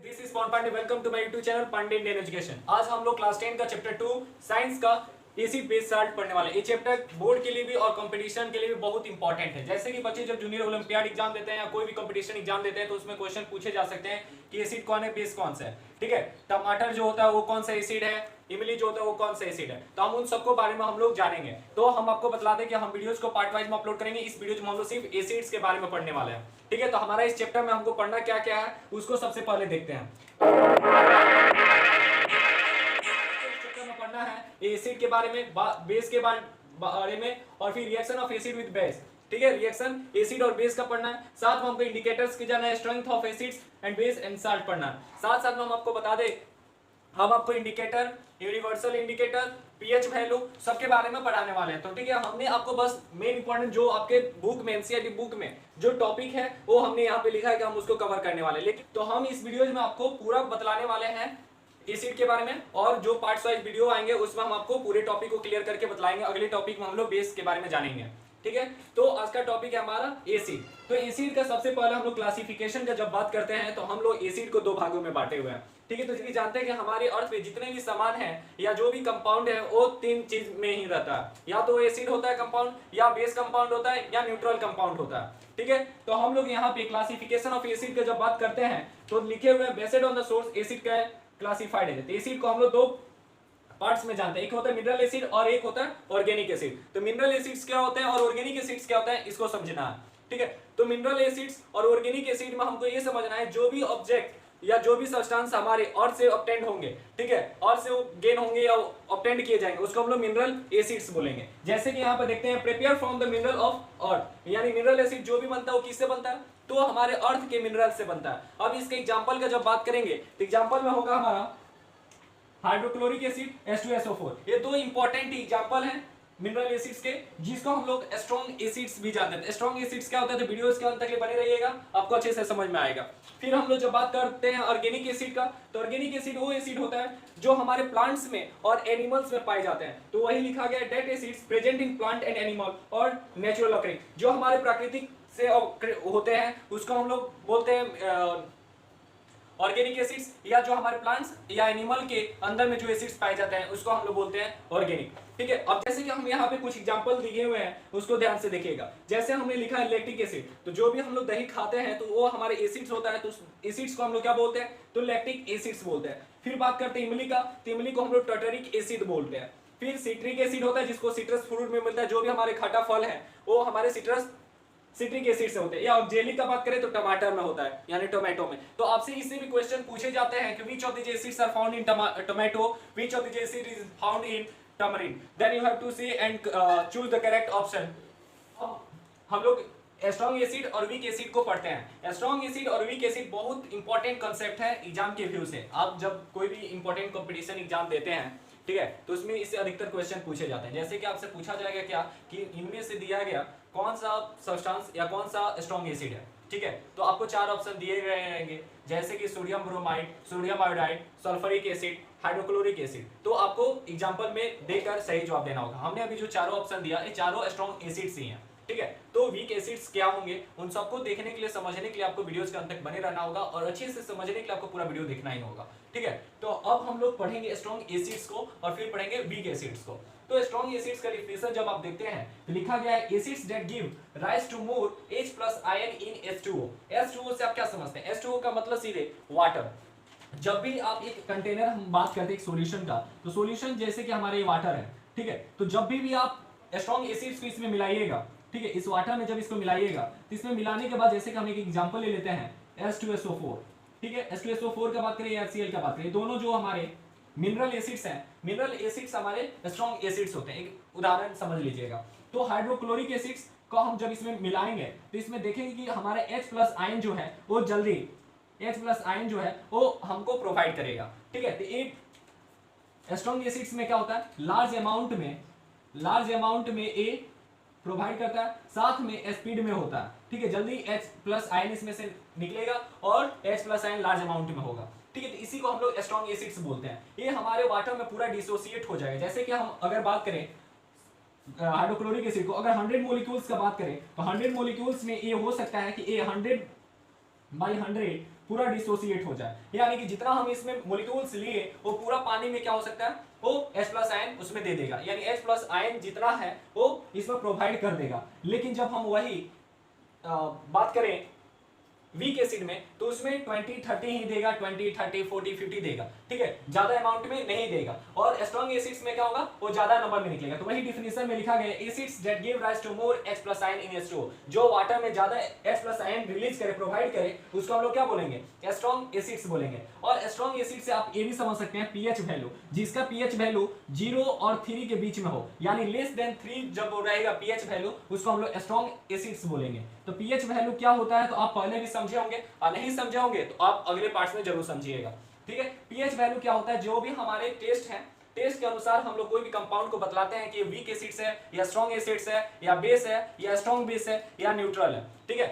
This is Pawan Pandey. Welcome to my YouTube channel Pandey Indian education. आज हम लोग क्लास 10 का चैप्टर 2 साइंस का एसिड बेस साल्ट पढ़ने वाले हैं। ये चैप्टर बोर्ड के लिए भी और कंपटीशन के लिए भी बहुत इंपॉर्टेंट है। जैसे कि बच्चे जब जूनियर ओलंपियाड एग्जाम देते हैं या कोई भी कंपटीशन एग्जाम देते हैं तो उसमें क्वेश्चन पूछे जा सकते हैं कि एसिड कौन है, बेस कौन सा है। ठीक है, टमाटर जो होता है वो कौन सा एसिड है, इमली जो होता है वो कौन सा एसिड है। तो हम उन सबको बारे में हम लोग जानेंगे। तो हम आपको बता दें कि हम वीडियोस को पार्ट वाइज में अपलोड करेंगे। इस वीडियो में हम लोग सिर्फ एसिड्स के बारे में पढ़ने वाले हैं। ठीक है, तो हमारा इस चैप्टर में हमको पढ़ना क्या क्या है उसको सबसे पहले देखते हैं। चैप्टर में पढ़ना है एसिड के बारे में, बेस के बारे में, और फिर reaction of acid with base. ठीक है, रिएक्शन एसिड और बेस का पढ़ना है। साथ में हमको इंडिकेटर्स की जाना है, strength of acids and base and salt पढ़ना है। साथ साथ में हम आपको बता दें, हम आपको indicator, universal indicator, pH value सबके बारे में पढ़ाने वाले हैं। तो ठीक है, हमने आपको बस मेन इंपॉर्टेंट जो आपके बुक में, एनसीईआरटी बुक में जो टॉपिक है वो हमने यहाँ पे लिखा है कि हम उसको कवर करने वाले हैं। लेकिन तो हम इस वीडियो में आपको पूरा बतलाने वाले हैं एसिड के बारे में, और जो पार्ट्स वाइज वीडियो आएंगे उसमें हम आपको पूरे टॉपिक को क्लियर करके बतलाएंगे। अगले टॉपिक में हम लोग बेस के बारे में जानेंगे। ठीक है, तो आज का टॉपिक है हमारा एसिड। तो एसिड का सबसे पहले हम लोग क्लासिफिकेशन का जब बात करते हैं तो हम लोग एसिड को दो भागों में बांटे हुए हैं। ठीक है, तो ये जानते हैं कि हमारे अर्थ में जितने भी सामान है या जो भी कंपाउंड है वो तीन चीज में ही रहता है, या तो एसिड होता है कंपाउंड, या बेस कंपाउंड होता है, या न्यूट्रल कंपाउंड होता है। ठीक है, तो हम लोग यहाँ पे क्लासिफिकेशन ऑफ एसिड का जब बात करते हैं तो लिखे हुए हैं based on the source acid का क्लासिफाइड है। तो एसिड को हम लोग दो पार्ट्स में जानते हैं, एक होता है मिनरल एसिड और एक होता है ऑर्गेनिक एसिड। तो मिनरल एसिड्स क्या होते हैं और ऑर्गेनिक एसिड्स क्या होता है इसको समझना है। ठीक है, तो मिनरल एसिड्स और ऑर्गेनिक एसिड में हमको ये समझना है जो भी ऑब्जेक्ट या जो भी सब्सटेंस हमारे अर्थ से ऑब्टेंड होंगे, ठीक है, अर्थ से गेन होंगे या ऑब्टेंड किए जाएंगे, उसको हम लोग मिनरल एसिड्स बोलेंगे। जैसे कि यहाँ पर देखते हैं, prepare from the mineral of earth, यानी मिनरल एसिड जो भी बनता है वो किससे बनता है, तो हमारे अर्थ के मिनरल से बनता है। अब इसके एग्जाम्पल का जब बात करेंगे तो एग्जाम्पल में होगा हमारा हाइड्रोक्लोरिक एसिड, H2SO4। ये दो इंपॉर्टेंट एग्जांपल हैं मिनरल एसिड्स के, जिसको हम लोग स्ट्रॉन्ग एसिड्स भी जानते हैं। स्ट्रॉन्ग एसिड्स क्या होता है, तो वीडियोस के अंत तक बने रहिएगा, आपको अच्छे से समझ में आएगा। फिर हम लोग जब बात करते हैं ऑर्गेनिक एसिड का, तो ऑर्गेनिक एसिड वो एसिड होता है जो हमारे प्लांट्स में और एनिमल्स में पाए जाते हैं। तो वही लिखा गया है, that acids present in plant and animal और नेचुरल ऑकरिंग, जो हमारे प्राकृतिक से होते हैं उसको हम लोग बोलते हैं ऑर्गेनिक एसिड्स, या जो हमारे प्लांट्स या एनिमल के अंदर में जो एसिड्स पाए जाते हैं उसको हम लोग बोलते हैं ऑर्गेनिक। ठीक है, अब जैसे कि हम यहाँ पे कुछ एग्जांपल दिए हुए हैं उसको ध्यान से देखिएगा। जैसे हमने लिखा है लैक्टिक एसिड, तो जो भी हम लोग दही खाते हैं तो वो हमारे एसिड्स होता है, तो एसिड्स को हम लोग क्या बोलते हैं, तो लैक्टिक एसिड्स बोलते हैं। फिर बात करते हैं इमली का, तो इमली को हम लोग टर्टरिक एसिड बोलते हैं। फिर सिट्रिक एसिड होता है जिसको सिट्रस फ्रूट में मिलता है, जो भी हमारे खट्टा फल है वो हमारे सिट्रिक एसिड से होते हैं। या जेली का बात करें तो टमाटर में होता है, यानी टोमेटो में। तो आपसे इससे भी क्वेश्चन पूछे जाते हैं कि which of the acids are found in tomato, which of the acid is found in tamarind, then you have to see and choose the correct option. हम लोग स्ट्रॉन्ग एसिड और वीक एसिड को पढ़ते हैं। स्ट्रॉन्ग एसिड और weak acid बहुत important concept है exam के व्यू से। आप जब कोई भी इंपॉर्टेंट कंपटीशन एग्जाम देते हैं, ठीक है, तो उसमें इससे अधिकतर क्वेश्चन पूछे जाते हैं। जैसे कि आपसे पूछा जाएगा क्या कि इनमें से दिया गया कौन सा सब्सटेंस या कौन सा स्ट्रॉन्ग एसिड है। ठीक है, तो आपको चार ऑप्शन दिए गए रहेंगे, जैसे कि sodium bromide, sodium iodide, sulphuric acid, hydrochloric acid. तो आपको एग्जांपल में देकर सही जवाब देना होगा। हमने अभी जो चारों ऑप्शन दिया ये चारों स्ट्रॉन्ग एसिड्स ही हैं। ठीक है, तो वीक एसिड्स क्या होंगे उन सबको देखने के लिए, समझने के लिए आपको वीडियोस के अंत तक बने रहना होगा, और अच्छे से समझने के लिए आपको पूरा वीडियो देखना ही होगा। ठीक है, तो अब हम लोग पढ़ेंगे स्ट्रॉन्ग एसिड्स को और फिर पढ़ेंगे वीक एसिड्स को। तो स्ट्रॉन्ग एसिड्स का डेफिनेशन जब आप देखते हैं तो लिखा गया है acids that give rise to more H+ ion in H2O। H2O से आप क्या समझते हैं, H2O का मतलब सीधे वाटर। जब भी आप एक कंटेनर, हम बात करते हैं एक सॉल्यूशन का, तो सॉल्यूशन जैसे कि हमारे वाटर है, ठीक है, तो जब भी आप स्ट्रॉन्ग एसिड्स को इसमें मिलाइएगा, ठीक है, इस वाटर में जब इसको मिलाइएगा तो इसमें मिलाने के बाद जैसे कि हम एक एग्जांपल ले लेते हैं H2SO4, ठीक है, H2SO4 का बात करें या HCl का बात करें, दोनों जो हमारे मिनरल एसिड्स हैं, मिनरल एसिड्स हमारे स्ट्रॉन्ग एसिड्स होते हैं। एक उदाहरण समझ लीजिएगा, तो हाइड्रोक्लोरिक एसिड्स को हम जब इसमें मिलाएंगे तो इसमें देखेंगे कि हमारे H+ आयन जो है वो जल्दी H+ आयन जो है वो हमको प्रोवाइड करेगा। ठीक है, तो एक स्ट्रॉन्ग एसिड्स में क्या होता है, लार्ज अमाउंट में ए प्रोवाइड करता है, साथ में स्पीड में होता है। ठीक है, जल्दी H+ आयन इसमें से निकलेगा और H+ आयन लार्ज अमाउंट में होगा। ठीक है, तो इसी को हम लोग स्ट्रॉन्ग एसिड्स बोलते हैं। ये हमारे वाटर में पूरा डिसोसिएट हो जाएगा। जैसे कि हम अगर बात करें हाइड्रोक्लोरिक एसिड को, अगर 100 मॉलिक्यूल्स का बात करें तो 100 मॉलिक्यूल्स में ये हो सकता है कि ये 100/100 पूरा डिसोसिएट हो जाए, यानी कि जितना हम इसमें मोलिक्यूल्स लिए वो पूरा पानी में क्या हो सकता है, वो H+ आयन उसमें दे देगा, यानी H+ आयन जितना है वो इसमें प्रोवाइड कर देगा। लेकिन जब हम वही बात करें वीक एसिड में तो उसमें 20-30 ही देगा, 20-30-40-50 देगा, ठीक है, ज्यादा अमाउंट में नहीं देगा। और स्ट्रॉन्ग एसिड्स में क्या होगा, वो ज्यादा नंबर में निकलेगा। तो वही डिफिनेशन में लिखा गया acids that give rise to more H+ ion in H2O, जो वाटर में ज्यादा H+ आयन रिलीज करे, प्रोवाइड करे, उसको हम लोग क्या बोलेंगे, स्ट्रॉन्ग एसिड्स बोलेंगे। और स्ट्रॉन्ग एसिड से आप ये भी समझ सकते हैं पीएच वैल्यू, जिसका पीएच वैल्यू 0 और 3 के बीच में हो, यानी लेस देन 3 जब वो रहेगा पीएच वैल्यू, उसको हम लोग स्ट्रॉन्ग एसिड्स बोलेंगे। तो पीएच वैल्यू क्या होता है तो आप पहले भी समझे होंगे, और नहीं समझे होंगे तो आप अगले पार्ट्स में जरूर समझिएगा, ठीक है। पीएच वैल्यू क्या होता है, जो भी हमारे टेस्ट है, टेस्ट के अनुसार हम लोग कोई भी कंपाउंड को बतलाते हैं कि ये वीक एसिड्स है या स्ट्रॉन्ग एसिड्स है या बेस है या स्ट्रॉन्ग बेस है या न्यूट्रल है, ठीक है।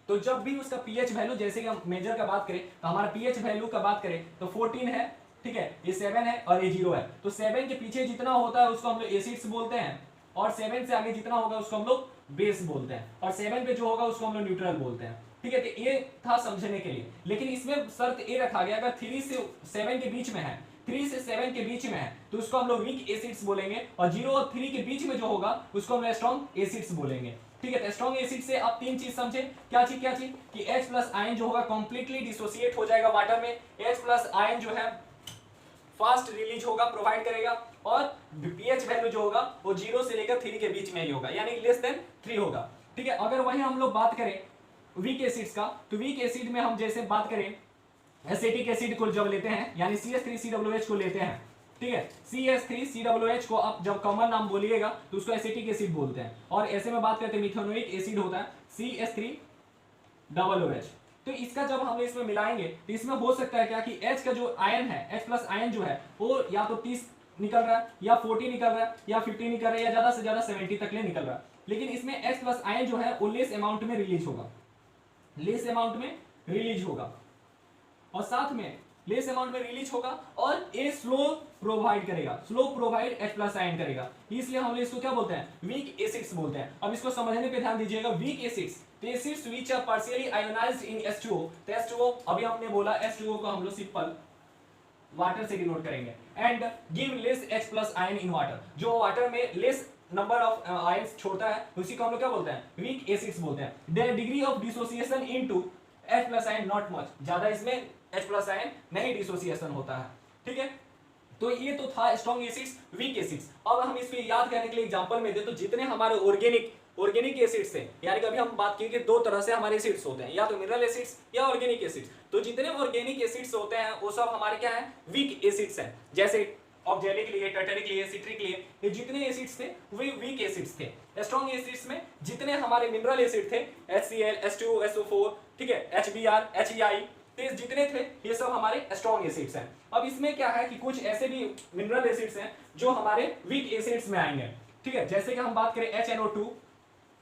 तो जब भी उसका पीएच वैल्यू, जैसे कि हम मेजर का बात करें तो हमारा पीएच वैल्यू का बात करें तो 14 है, ठीक है, ये 7 है और ये 0 है। तो 7 के पीछे जितना होता है उसको हम लोग एसिड्स बोलते हैं, और 7 से आगे जितना होगा उसको हम लोग बेस बोलते हैं, और 7 पे जो होगा उसको हम लोग न्यूट्रल बोलते हैं, ठीक है। तो ये था समझने के लिए। लेकिन इसमें शर्त ये रखा गया अगर 3 से 7 के बीच में है, 3 से 7 के बीच में है तो उसको हम लोग वीक एसिड्स बोलेंगे, और 0 और 3 के बीच में जो होगा उसको हम लोग स्ट्रॉन्ग एसिड्स बोलेंगे, ठीक है। तो स्ट्रॉन्ग एसिड से आप 3 चीज समझे, क्या चीज कि H+ आयन जो होगा कंप्लीटली डिसोसिएट हो जाएगा वाटर में, H+ आयन जो है फास्ट रिलीज होगा, प्रोवाइड करेगा, और पीएच वैल्यू जो होगा वो 0 से लेकर 3 के बीच में ही होगा, यानी लेस देन 3 होगा, ठीक है। अगर वही हम लोग बात करें वीक एसिड्स का, तो वीक एसिड में हम जैसे बात करें एसिटिक एसिड को जब लेते हैं, यानी CH3COOH को लेते हैं, ठीक है, CH3COOH को आप जब कॉमन नाम बोलिएगा तो उसको एसिटिक एसिड बोलते हैं। और ऐसे में बात करते हैं मिथेनोइक एसिड होता है CH3OOH। तो इसका जब हम इसमें मिलाएंगे तो इसमें हो सकता है क्या कि H का जो आयन है, H+ आयन जो है वो या तो 30 निकल रहा है या 40 निकल रहा है या 50 निकल रहा है या ज्यादा से ज्यादा 70 तक ले निकल रहा है। लेकिन इसमें H+ आयन जो है वो लेस अमाउंट में रिलीज होगा, लेस अमाउंट में रिलीज होगा, और साथ में लेस अमाउंट में रिलीज होगा, और ये स्लो प्रोवाइड करेगा, स्लो प्रोवाइड H+ आयन करेगा, इसलिए हम इसको क्या बोलते हैं, वीक एसिड्स बोलते हैं। अब इसको समझने पे ध्यान दीजिएगा, वीक एसिड्स, तो acids which are partially ionised in H2O, तो H2O अभी हमने बोला H2O को हम लोग सिंपल वाटर से डिनोट करेंगे, and give less H+ ion in water, जो वाटर में लेस नंबर ऑफ आयंस छोड़ता है उसी को हम लोग क्या बोलते हैं, वीक एसिड्स बोलते हैं। There degree of dissociation into H+ ion not much, ज्यादा इसमें H+ आयन नहीं डिसोसिएशन होता है, ठीक है। तो ये तो था स्ट्रॉन्ग एसिड्स, वीक एसिड्स। अब हम इसको याद करने के लिए एग्जांपल में दे, तो जितने हमारे ऑर्गेनिक एसिड्स थे, यानी कि अभी हम बात की कि 2 तरह से हमारे एसिड्स होते हैं, या तो मिनरल एसिड्स या ऑर्गेनिक एसिड्स। तो जितने ऑर्गेनिक एसिड्स होते हैं वो सब हमारे क्या है, वीक एसिड्स हैं, जैसे ऑक्जेलिक लिए, टर्टरिक लिए, सिट्रिक लिए, ये जितने एसिड्स थे वे वीक एसिड्स थे। स्ट्रॉन्ग एसिड्स में जितने हमारे मिनरल एसिड थे HCl, H2O, SO4, ठीक है, HBr, HEI, तो जितने थे ये सब हमारे स्ट्रॉन्ग एसिड्स हैं। अब इसमें क्या है कि कुछ ऐसे भी मिनरल एसिड्स हैं जो हमारे वीक एसिड्स में आएंगे, ठीक है, जैसे कि हम बात करें HNO2,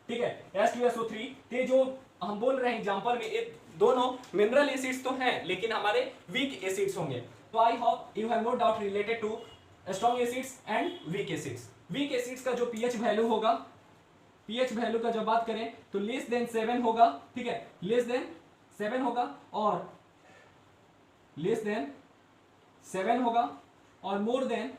ठीक है, H2SO3, ये जो हम बोल रहे हैं एग्जांपल में, ये दोनों मिनरल एसिड्स तो हैं लेकिन हमारे वीक एसिड्स होंगे। तो I hope you have no doubt related to strong acids and weak acids. Weak acids का जो पीएच वैल्यू होगा, पीएच वैल्यू का जब बात करें तो लेस देन 7 होगा, ठीक है, लेस देन 7 होगा, और लेस देन 7 होगा, और मोर देन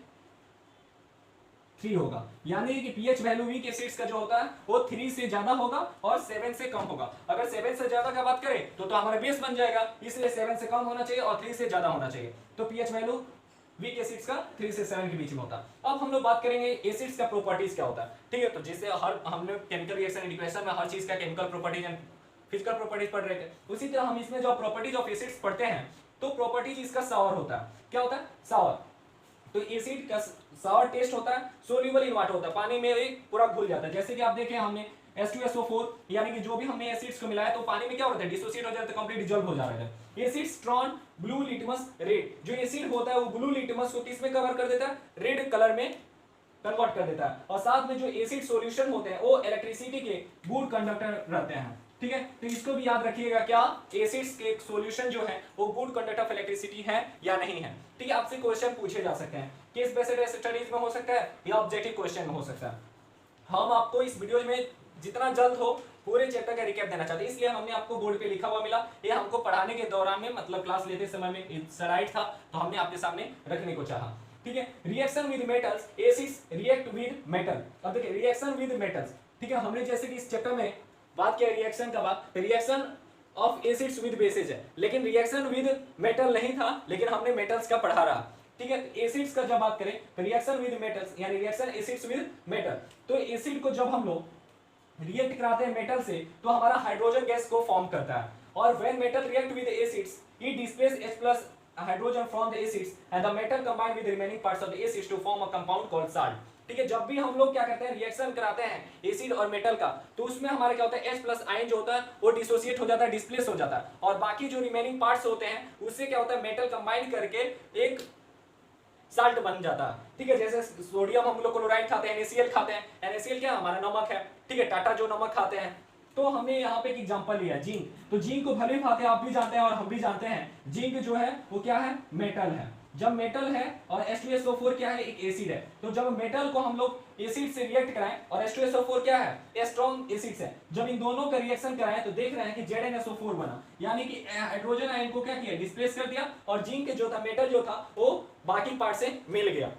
3 होगा, यानी कि पीएच वैल्यू वीक एसिड्स का जो होता है वो 3 से ज्यादा होगा और 7 से कम होगा। अगर 7 से ज्यादा का बात करें तो हमारा बेस बन जाएगा, इसलिए 7 से कम होना चाहिए और 3 से ज्यादा होना चाहिए। तो पीएच वैल्यू वीक एसिड्स का 3 से 7 के बीच में होता है। अब हम लोग बात करेंगे एसिड्स का प्रॉपर्टीज क्या होता है, ठीक है। तो जैसे हर हमने केमिकल रिएक्शन एंड इक्वेशन में हर चीज का chemical properties and physical properties पढ़ रहे थे, उसी तरह हम इसमें जो प्रॉपर्टीज ऑफ एसिड्स पढ़ते हैं तो प्रॉपर्टीज इसका सावर होता है। क्या होता है, सावर। तो एसिड का सावर टेस्ट होता है, सोल्यूबल इन वाटर होता है, पानी में एक पूरा घुल जाता है। जैसे कि आप देखें हमने H2SO4, यानी कि जो भी हमने एसिड्स को मिलाया तो पानी में क्या होता है, डिसोसिएट हो जाता है, कंप्लीट डिसॉल्व हो जा रहा है। एसिड स्ट्रॉन ब्लू लिटमस रेड, जो एसिड होता है वो ब्लू लिटमस को किस में कवर कर देता है, रेड कलर में कन्वर्ट कर देता है। और साथ में जो एसिड सॉल्यूशन होते हैं वो इलेक्ट्रिसिटी के गुड कंडक्टर रहते हैं, ठीक है। तो इसको भी याद रखिएगा, क्या एसिड्स के सॉल्यूशन जो है वो गुड कंडक्टर ऑफ इलेक्ट्रिसिटी है या नहीं है, ठीक है। आपसे क्वेश्चन पूछे जा सकते हैं, केस बेस्ड स्टडीज में हो सकता है या ऑब्जेक्टिव क्वेश्चन में हो सकता है। हम आपको इस वीडियो में जितना जल्द हो पूरे चैप्टर का रिकैप देना चाहते हैं, इसलिए हमने आपको बोर्ड पे लिखा हुआ मिला, ये हमको पढ़ाने के दौरान में मतलब क्लास लेते समय में स्लाइड था तो हमने आपके सामने रखने को चाहा। ठीक है, reaction with metals, acids react with metal. अब देखिए रिएक्शन विद मेटल्स, ठीक है, हमने जैसे कि इस चैप्टर में बात किया रिएक्शन का बात, reaction of acids with basis है, लेकिन रिएक्शन विद मेटल नहीं था, लेकिन हमने मेटल्स का पढ़ा रहा। ठीक है, एसिड्स का जब बात करें तो रिएक्शन विद मेटल्स यानी रिएक्शन एसिड्स विद मेटल, तो एसिड को जब हम लोग रिएक्ट कराते हैं मेटल से तो हमारा हाइड्रोजन गैस को फॉर्म करता है, और when metal react with acids it displace H+ hydrogen from the acids and the metal combined with the remaining parts of the acids to form a compound called salt। ठीक है, जब भी हम लोग क्या करते हैं रिएक्शन कराते हैं एसिड और मेटल का, तो उसमें हमारा क्या होता है H+ आयन जो होता है वो डिसोसिएट हो जाता है, डिस्प्लेस हो जाता है, और बाकी जो रिमेनिंग पार्ट्स होते हैं उससे क्या होता है मेटल कंबाइन करके एक साल्ट बन जाता है। ठीक है, जैसे सोडियम हम लोग क्लोराइड खाते हैं, NaCl खाते हैं, NaCl क्या हमारा नमक है। ठीक है, टाटा जो नमक खाते हैं, तो हमने यहाँ पे एक एग्जांपल लिया जिंक, तो जिंक को भले खाते हैं आप भी जानते हैं और हम भी जानते हैं, जिंक जो है वो क्या है मेटल है। जब मेटल है और H2SO4 क्या है एक एसिड है, तो जब मेटल को हम लोग एसिड से रिएक्ट कराएं और H2SO4 क्या है स्ट्रॉन्ग एसिड है, जब इन दोनों का रिएक्शन कराएं तो देख रहे हैं कि ZnSO4 बना, यानी कि हाइड्रोजन आयन को क्या किया डिस्प्लेस कर दिया, और जिंक जो था मेटल जो था वो बाकी पार्ट से मिल गया,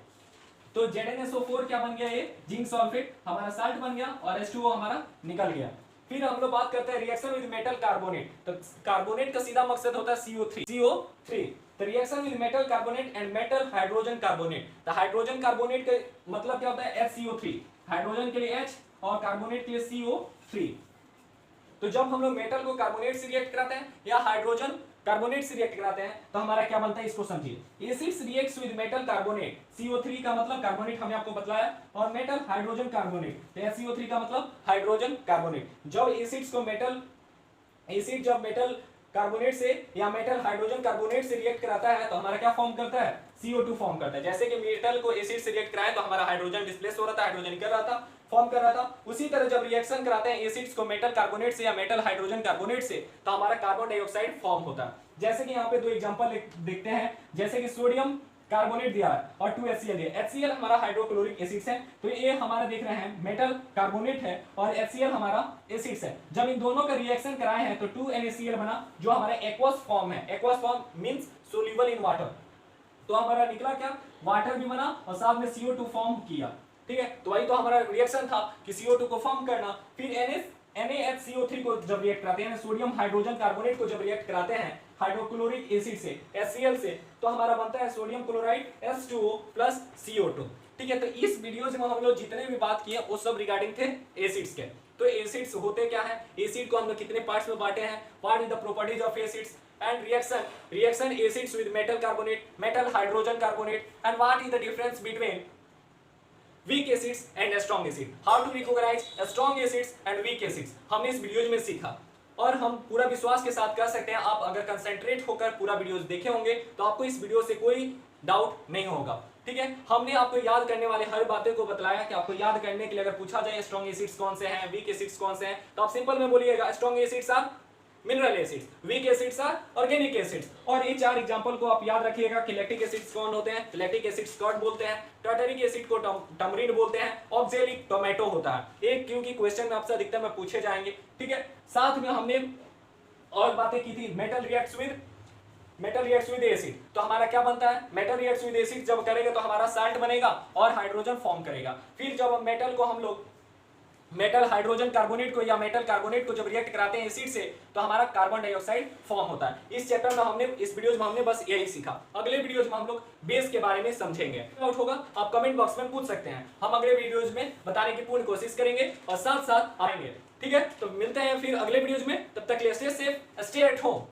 तो ZnSO4 क्या बन गया, ये जिंक सल्फेट हमारा साल्ट बन गया और H2O हमारा निकल गया। फिर हम लोग बात करते हैं रिएक्शन विद मेटल कार्बोनेट, तो कार्बोनेट का सीधा मकसद होता है CO3। तो reaction with metal carbonate and metal hydrogen carbonate, तो हाइड्रोजन कार्बोनेट का मतलब क्या होता है HCO3, हाइड्रोजन के लिए H और कार्बोनेट के लिए CO3। तो जब हम लोग मेटल को कार्बोनेट से रिएक्ट कराते हैं या हाइड्रोजन कार्बोनेट से रिएक्ट कराते हैं तो हमारा क्या बनता है, इसको समझिए। Acids reacts with metal carbonate, CO3 का मतलब कार्बोनेट हमने आपको बतलाया, और मेटल हाइड्रोजन कार्बोनेट, तो HCO3 का मतलब हाइड्रोजन कार्बोनेट। जब एसिड्स को एसिड जब मेटल कार्बोनेट से या मेटल हाइड्रोजन कार्बोनेट से रिएक्ट कराता है तो हमारा क्या फॉर्म करता है, CO2 फॉर्म करता है। जैसे कि मेटल को एसिड से रिएक्ट कराए तो हमारा हाइड्रोजन डिस्प्लेस हो रहा था, हाइड्रोजन निकल रहा था, फॉर्म कर रहा था। उसी तरह जब रिएक्शन कराते हैं एसिड्स को मेटल कार्बोनेट से या मेटल हाइड्रोजन कार्बोनेट से तो हमारा कार्बन डाइऑक्साइड फॉर्म होता है। जैसे कि यहाँ पे दो एग्जांपल देखते हैं, जैसे कि सोडियम कार्बोनेट दिया है और 2HCl दिया। HCl हमारा हाइड्रोक्लोरिक एसिड्स है, तो ये हमारा देख रहे हैं मेटल कार्बोनेट है और HCl हमारा एसिड्स है। जब इन दोनों का रिएक्शन कराए हैं तो 2NaCl बना, जो हमारा एक्वस फॉर्म है। Aqueous form means soluble in water, तो हमारा निकला क्या, वाटर भी बना और साथ में CO2 फॉर्म किया। ठीक है, तो वही तो हमारा रिएक्शन था कि CO2 को फॉर्म करना। फिर NaHCO3 को जब रिएक्ट कराते हैं, सोडियम हाइड्रोजन कार्बोनेट को जब रिएक्ट कराते हैं हाइड्रोक्लोरिक एसिड से HCl से, तो हमारा बनता है sodium chloride H2O plus CO2। ठीक है, तो इस वीडियो में हम लोग जितने भी बात किए वो सब रिगार्डिंग थे एसिड्स के। तो एसिड्स होते क्या है, एसिड को हम लोग कितने पार्ट्स में बांटे हैं, what is the properties of acids and reaction acids with metal carbonate, metal hydrogen carbonate, and what is the difference between weak acids and strong acid, how to recognize strong acids and weak acids हमने इस videos में सीखा, और हम पूरा विश्वास के साथ कह सकते हैं आप अगर कंसंट्रेट होकर पूरा वीडियोज देखे होंगे तो आपको इस वीडियो से कोई डाउट नहीं होगा। ठीक है, हमने आपको याद करने वाले हर बातें को बतलाया कि आपको याद करने के लिए अगर पूछा जाए स्ट्रॉन्ग एसिड्स कौन से हैं, वीक एसिड्स कौन से हैं, तो आप सिंपल में बोलिएगा strong acids are mineral acids, weak acids are organic acids. और ये चार एग्जांपल को आप याद रखिएगा कि लैक्टिक एसिड्स कौन होते हैं, लैक्टिक एसिड कर्ड बोलते हैं, टार्टरिक एसिड को टमरीन बोलते हैं, ऑक्जेलिक टोमेटो होता है। एक क्योंकि क्वेश्चन में आपसे अधिकतर में पूछे जाएंगे। ठीक है, साथ में हमने और बातें की थी, मेटल रिएक्ट्स विद एसिड, तो हमारा क्या बनता है, मेटल रिएक्ट्स विद एसिड जब करेगा तो हमारा साल्ट बनेगा और हाइड्रोजन फॉर्म करेगा। फिर जब मेटल को हम लोग मेटल हाइड्रोजन कार्बोनेट को या मेटल कार्बोनेट को जब रिएक्ट कराते हैं एसिड से तो हमारा कार्बन डाइऑक्साइड फॉर्म होता है। इस चैप्टर में हमने इस वीडियोज में हमने बस यही सीखा। अगले वीडियोज में हम लोग बेस के बारे में समझेंगे। डाउट होगा आप कमेंट बॉक्स में पूछ सकते हैं, हम अगले वीडियोज में बताने की पूर्ण कोशिश करेंगे और साथ साथ आएंगे। ठीक है, तो मिलते हैं फिर अगले वीडियोज में, तब तक के लिए stay safe, stay at home.